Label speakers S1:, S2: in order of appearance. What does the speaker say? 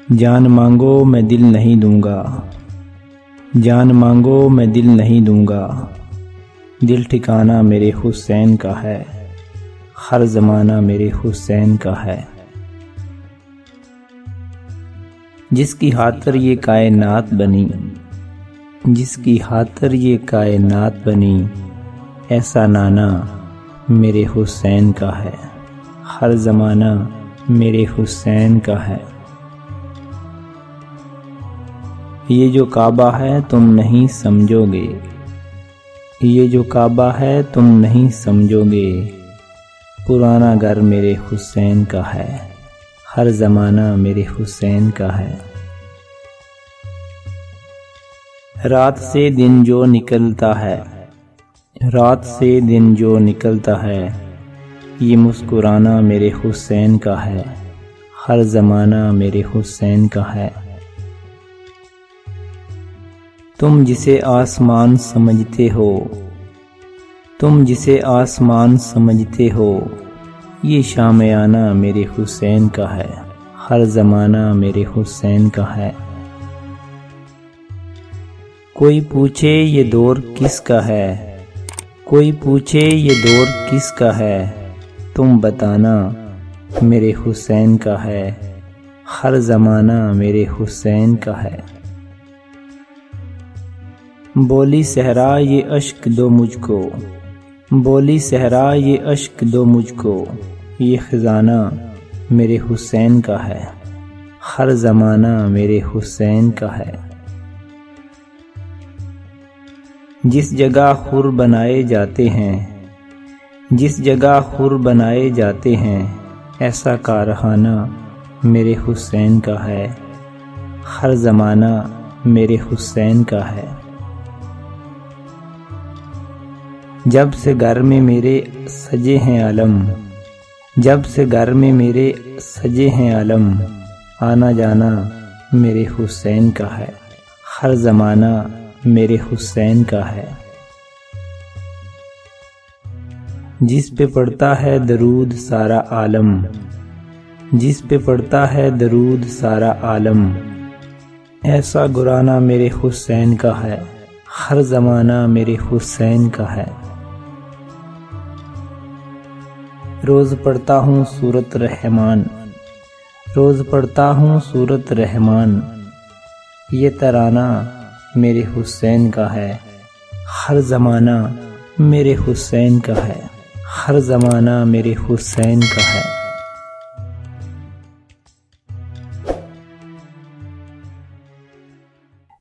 S1: جان مانگو میں دل نہیں دوں گا، جان مانگو میں دل نہیں دوں گا، دل ٹھکانہ میرے حسین کا ہے، ہر زمانہ میرے حسین کا ہے۔ جس کی خاطر یہ کائنات بنی، جس کی خاطر یہ کائنات بنی، ایسا نانا میرے حسین کا ہے، ہر زمانہ میرے حسین کا ہے۔ یہ جو کعبہ ہے تم نہیں سمجھو گے، یہ جو کعبہ ہے تم نہیں سمجھو گے، پرانا گھر میرے حسین کا ہے، ہر زمانہ میرے حسین کا ہے۔ رات سے دن جو نکلتا ہے، رات سے دن جو نکلتا ہے، یہ مسکرانا میرے حسین کا ہے، ہر زمانہ میرے حسین کا ہے۔ تم جسے آسمان سمجھتے ہو، تم جسے آسمان سمجھتے ہو، یہ شامیانہ میرے حسین کا ہے، ہر زمانہ میرے حسین کا ہے۔ کوئی پوچھے یہ دور کس کا ہے، کوئی پوچھے یہ دور کس کا ہے، تم بتانا میرے حسین کا ہے، ہر زمانہ میرے حسین کا ہے۔ بولی صحرا یہ اشک دو مجھ کو، بولی صحرا یہ اشک دو مجھ کو، یہ خزانہ میرے حسین کا ہے، ہر زمانہ میرے حسین کا ہے۔ جس جگہ خور بنائے جاتے ہیں، جس جگہ خور بنائے جاتے ہیں، ایسا کارخانہ میرے حسین کا ہے، ہر زمانہ میرے حسین کا ہے۔ جب سے گھر میں میرے سجے ہیں علم، جب سے گھر میں میرے سجے ہیں علم، آنا جانا میرے حسین کا ہے، ہر زمانہ میرے حسین کا ہے۔ جس پہ پڑھتا ہے درود سارا عالم، جس پہ پڑھتا ہے درود سارا عالم، ایسا گرانہ میرے حسین کا ہے، ہر زمانہ میرے حسین کا ہے۔ روز پڑھتا ہوں سورۃ رحمان، روز پڑھتا ہوں سورۃ رحمان، یہ ترانہ میرے حسین کا ہے، ہر زمانہ میرے حسین کا ہے، ہر زمانہ میرے حسین کا ہے۔